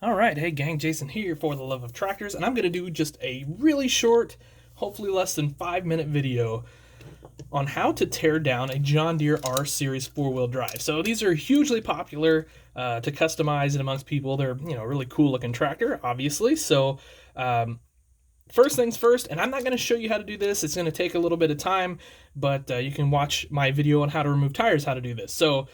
Alright, hey gang, Jason here for the Love of Tractors, and I'm going to do just a really short, hopefully less than 5-minute video on how to tear down a John Deere R Series 4-wheel drive. So these are hugely popular to customize it amongst people. They're, really cool looking tractor, obviously. So first things first, and I'm not going to show you how to do this. It's going to take a little bit of time, but you can watch my video on how to remove tires, how to do this. So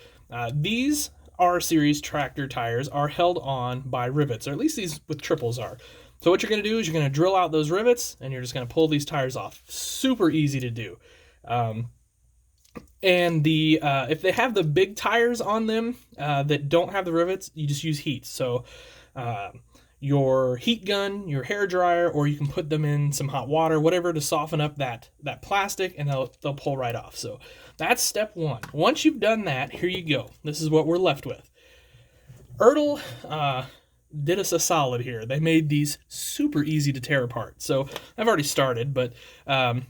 these R Series tractor tires are held on by rivets, or at least these with triples are. So what you're going to do is you're going to drill out those rivets, and you're just going to pull these tires off. Super easy to do. And if they have the big tires on them that don't have the rivets, you just use heat. So your heat gun, your hair dryer, or you can put them in some hot water, whatever, to soften up that plastic, and they'll pull right off. So that's step one. Once you've done that, here you go. This is what we're left with. Ertl did us a solid here. They made these super easy to tear apart. So I've already started, but I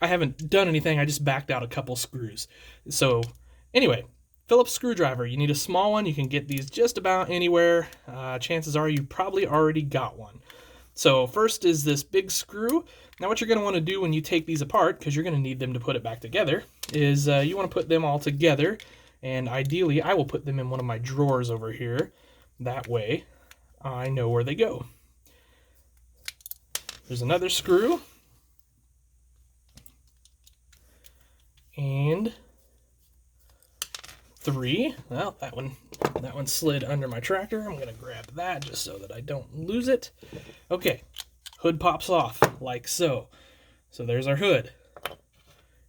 haven't done anything. I just backed out a couple screws. So anyway, Phillips screwdriver. You need a small one. You can get these just about anywhere. Chances are you probably already got one. So first is this big screw. Now what you're going to want to do when you take these apart, because you're going to need them to put it back together, is you want to put them all together. And ideally, I will put them in one of my drawers over here. That way, I know where they go. There's another screw. And 3. Well, that one slid under my tractor. I'm going to grab that just so that I don't lose it. Okay, hood pops off like so. So there's our hood.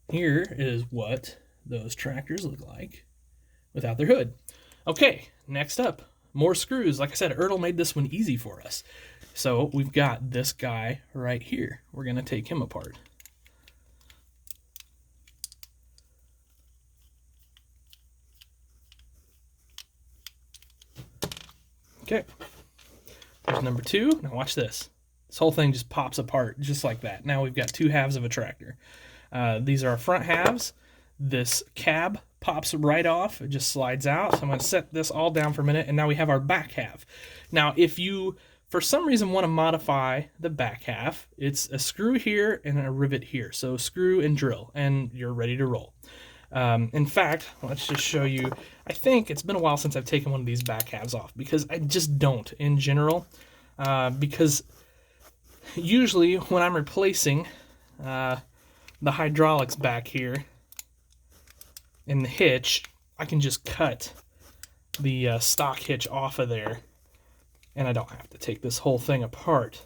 Here is what those tractors look like without their hood. Okay, next up, more screws. Like I said, Ertl made this one easy for us. So we've got this guy right here. We're going to take him apart. Okay, there's number 2. Now watch this. This whole thing just pops apart just like that. Now we've got 2 halves of a tractor. These are our front halves. This cab pops right off. It just slides out. So I'm going to set this all down for a minute, and now we have our back half. Now if you, for some reason, want to modify the back half, it's a screw here and a rivet here. So screw and drill, and you're ready to roll. In fact, let's just show you. I think it's been a while since I've taken one of these back halves off, because I just don't in general, because usually when I'm replacing the hydraulics back here in the hitch, I can just cut the stock hitch off of there, and I don't have to take this whole thing apart.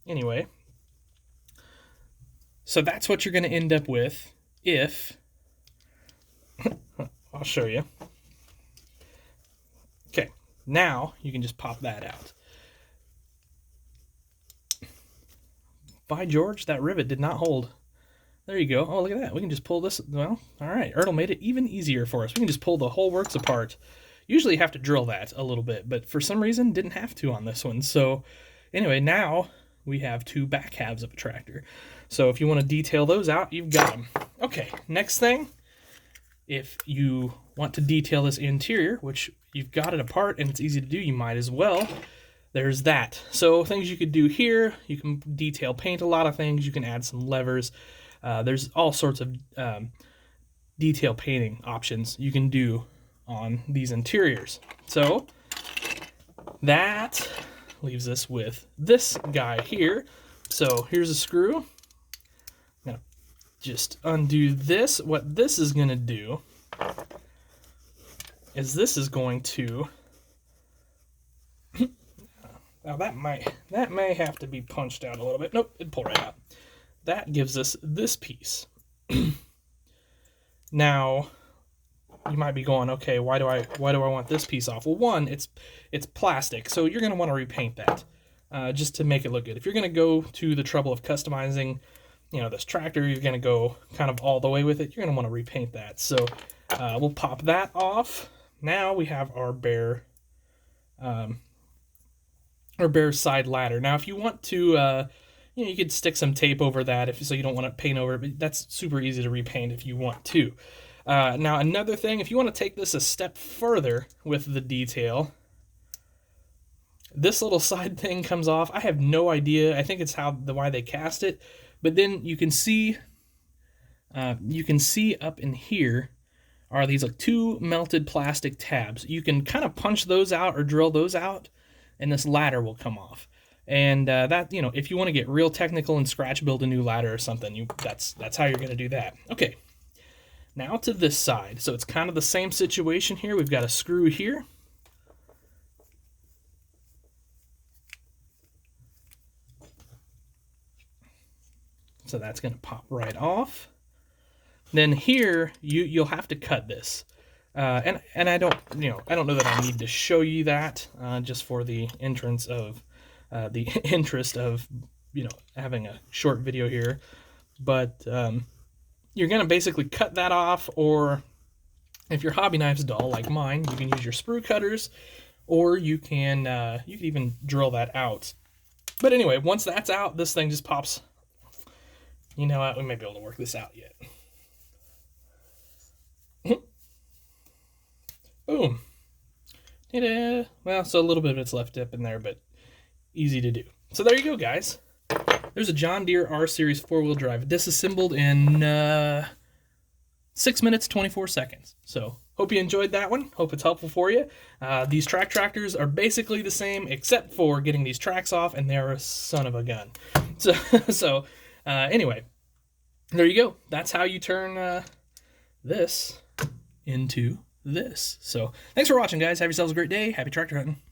Anyway, so that's what you're going to end up with if I'll show you. Okay, now you can just pop that out. By George, that rivet did not hold. There you go. Oh, look at that. We can just pull this. Well, all right. Ertl made it even easier for us. We can just pull the whole works apart. Usually you have to drill that a little bit, but for some reason didn't have to on this one. So anyway, now we have 2 back halves of a tractor. So if you want to detail those out, you've got them. Okay, next thing, if you want to detail this interior, which you've got it apart and it's easy to do, you might as well. There's that. So things you could do here, you can detail paint a lot of things. You can add some levers. There's all sorts of detail painting options you can do on these interiors. So that leaves us with this guy here. So here's a screw. I'm gonna just undo this. What this is gonna do is this is going to now that may have to be punched out a little bit. Nope, it'd pull right out. That gives us this piece. Now you might be going, okay, why do I want this piece off? Well, one, it's plastic, so you're going to want to repaint that just to make it look good. If you're going to go to the trouble of customizing, this tractor, you're going to go kind of all the way with it. You're going to want to repaint that. So we'll pop that off. Now we have our bare side ladder. Now, if you want to, you could stick some tape over that so you don't want to paint over it, but that's super easy to repaint if you want to. Now, another thing, if you want to take this a step further with the detail, this little side thing comes off. I have no idea. I think it's why they cast it. But then you can see up in here are these like 2 melted plastic tabs. You can kind of punch those out or drill those out, and this ladder will come off. And that, you know, if you want to get real technical and scratch build a new ladder or something, that's how you're going to do that. Okay, now to this side. So it's kind of the same situation here. We've got a screw here. So that's going to pop right off. Then here you'll have to cut this, and I don't know that I need to show you that just for the interest of having a short video here, but you're gonna basically cut that off, or if your hobby knife's dull like mine, you can use your sprue cutters, or you can even drill that out. But anyway, once that's out, this thing just pops. You know what? We may be able to work this out yet. Boom. Well, so a little bit of it's left up in there, but easy to do. So there you go, guys. There's a John Deere R Series 4-wheel drive, disassembled in 6 minutes, 24 seconds. So hope you enjoyed that one. Hope it's helpful for you. These track tractors are basically the same, except for getting these tracks off, and they're a son of a gun. So anyway, there you go. That's how you turn this into this. So thanks for watching, guys. Have yourselves a great day. Happy tractor hunting.